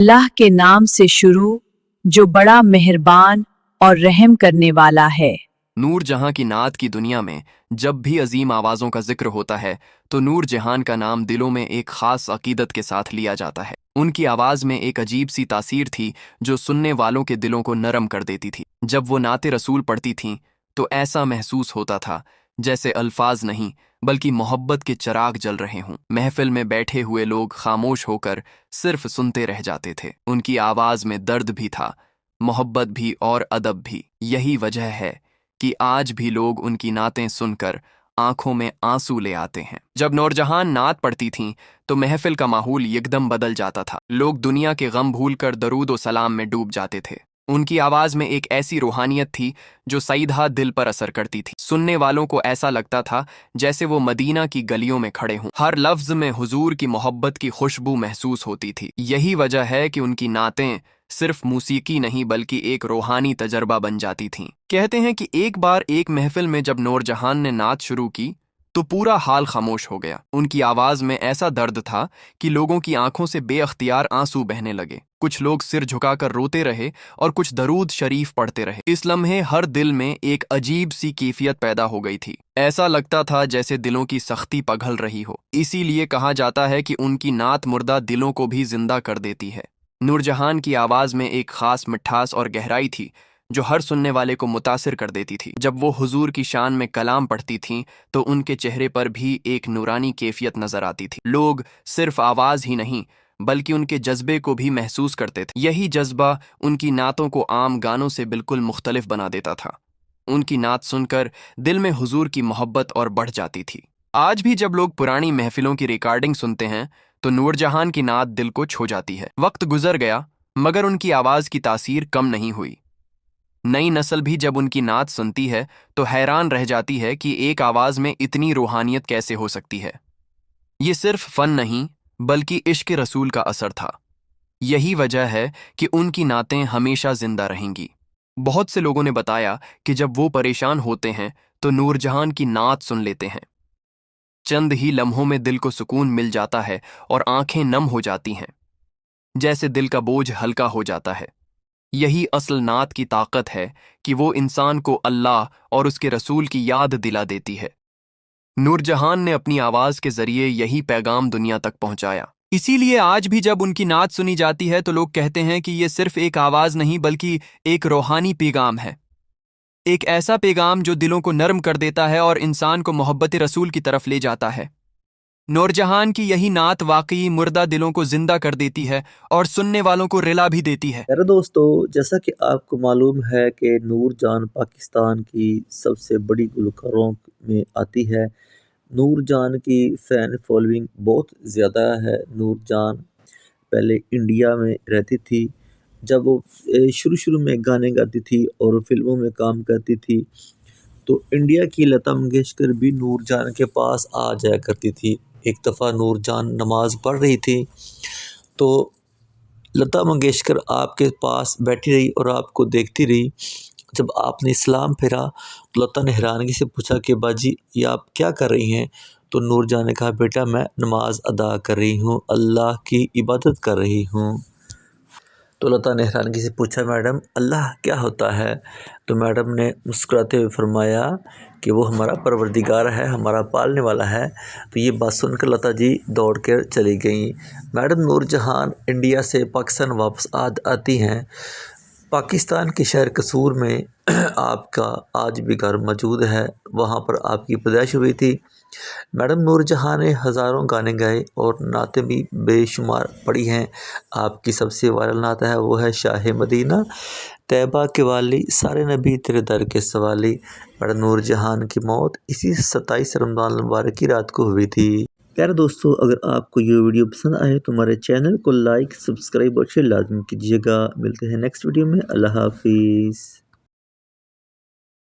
अल्लाह के नाम से शुरू जो बड़ा मेहरबान और रहम करने वाला है। नूर जहां की नात की दुनिया में जब भी अजीम आवाज़ों का जिक्र होता है तो नूर जहान का नाम दिलों में एक ख़ास अकीदत के साथ लिया जाता है। उनकी आवाज़ में एक अजीब सी तासीर थी जो सुनने वालों के दिलों को नरम कर देती थी। जब वो नाते रसूल पढ़ती थीं तो ऐसा महसूस होता था जैसे अल्फाज नहीं बल्कि मोहब्बत के चिराग जल रहे हों। महफिल में बैठे हुए लोग खामोश होकर सिर्फ सुनते रह जाते थे। उनकी आवाज़ में दर्द भी था, मोहब्बत भी और अदब भी। यही वजह है कि आज भी लोग उनकी नातें सुनकर आंखों में आंसू ले आते हैं। जब नूरजहां नात पढ़ती थीं तो महफिल का माहौल एकदम बदल जाता था। लोग दुनिया के गम भूलकर दरूद व सलाम में डूब जाते थे। उनकी आवाज़ में एक ऐसी रूहानियत थी जो सीधा दिल पर असर करती थी। सुनने वालों को ऐसा लगता था जैसे वो मदीना की गलियों में खड़े हों। हर लफ्ज़ में हुजूर की मोहब्बत की खुशबू महसूस होती थी। यही वजह है कि उनकी नातें सिर्फ मूसीकी नहीं बल्कि एक रूहानी तजर्बा बन जाती थीं। कहते हैं कि एक बार एक महफिल में जब नूरजहान ने नात शुरू की तो पूरा हाल खामोश हो गया। उनकी आवाज़ में ऐसा दर्द था कि लोगों की आंखों से बेअख्तियार आंसू बहने लगे। कुछ लोग सिर झुकाकर रोते रहे और कुछ दरूद शरीफ पढ़ते रहे। इस लम्हे हर दिल में एक अजीब सी कैफियत पैदा हो गई थी। ऐसा लगता था जैसे दिलों की सख्ती पिघल रही हो। इसीलिए कहा जाता है कि उनकी नात मुर्दा दिलों को भी जिंदा कर देती है। नूरजहान की आवाज़ में एक ख़ास मिठास और गहराई थी जो हर सुनने वाले को मुतासिर कर देती थी। जब वो हुजूर की शान में कलाम पढ़ती थीं तो उनके चेहरे पर भी एक नूरानी कैफियत नजर आती थी। लोग सिर्फ आवाज़ ही नहीं बल्कि उनके जज्बे को भी महसूस करते थे। यही जज्बा उनकी नातों को आम गानों से बिल्कुल मुख्तलिफ बना देता था। उनकी नात सुनकर दिल में हुजूर की मोहब्बत और बढ़ जाती थी। आज भी जब लोग पुरानी महफिलों की रिकॉर्डिंग सुनते हैं तो नूरजहान की नात दिल को छू जाती है। वक्त गुजर गया मगर उनकी आवाज़ की तासीर कम नहीं हुई। नई नस्ल भी जब उनकी नात सुनती है तो हैरान रह जाती है कि एक आवाज़ में इतनी रूहानियत कैसे हो सकती है। ये सिर्फ फ़न नहीं बल्कि इश्क रसूल का असर था। यही वजह है कि उनकी नातें हमेशा जिंदा रहेंगी। बहुत से लोगों ने बताया कि जब वो परेशान होते हैं तो नूरजहान की नात सुन लेते हैं। चंद ही लम्हों में दिल को सुकून मिल जाता है और आंखें नम हो जाती हैं, जैसे दिल का बोझ हल्का हो जाता है। यही असल नात की ताकत है कि वो इंसान को अल्लाह और उसके रसूल की याद दिला देती है। नूरजहान ने अपनी आवाज़ के ज़रिए यही पैगाम दुनिया तक पहुंचाया। इसीलिए आज भी जब उनकी नात सुनी जाती है तो लोग कहते हैं कि ये सिर्फ एक आवाज़ नहीं बल्कि एक रूहानी पैगाम है। एक ऐसा पैगाम जो दिलों को नरम कर देता है और इंसान को मोहब्बत रसूल की तरफ ले जाता है। नूरजहान की यही नात वाकई मुर्दा दिलों को जिंदा कर देती है और सुनने वालों को रिला भी देती है। मेरे दोस्तों, जैसा कि आपको मालूम है कि नूर जान पाकिस्तान की सबसे बड़ी गुलकारों में आती है। नूर जान की फ़ैन फॉलोइंग बहुत ज़्यादा है। नूर जान पहले इंडिया में रहती थी। जब वो शुरू में गाने गाती थी और फिल्मों में काम करती थी तो इंडिया की लता मंगेशकर भी नूर जान के पास आ जाया करती थी। एक दफ़ा नूर जान नमाज़ पढ़ रही थी तो लता मंगेशकर आपके पास बैठी रही और आपको देखती रही। जब आपने सलाम फेरा तो लता ने हैरानगी से पूछा कि बाजी ये आप क्या कर रही हैं? तो नूरजहां ने कहा बेटा मैं नमाज अदा कर रही हूँ, अल्लाह की इबादत कर रही हूँ। तो लता ने हैरानगी से पूछा मैडम अल्लाह क्या होता है? तो मैडम ने मुस्कुराते हुए फरमाया कि वो हमारा परवरदिगार है, हमारा पालने वाला है। तो ये बात सुनकर लता जी दौड़ कर चली गईं। मैडम नूरजहान इंडिया से पाकिस्तान वापस आती हैं। पाकिस्तान के शहर कसूर में आपका आज भी घर मौजूद है, वहाँ पर आपकी पैदाइश हुई थी। मैडम नूरजहां ने हज़ारों गाने गाए और नातें भी बेशुमार पढ़ी हैं। आपकी सबसे वायरल नात है वो है शाह मदीना, तैयबा के वाली, सारे नबी तेरे दर के सवाली। मैडम नूरजहां की मौत इसी 27 रमज़ान मुबारक की रात को हुई थी। प्यारे दोस्तों, अगर आपको ये वीडियो पसंद आए तो हमारे चैनल को लाइक, सब्सक्राइब और शेयर लाजमी कीजिएगा। मिलते हैं नेक्स्ट वीडियो में। अल्लाह हाफिज़।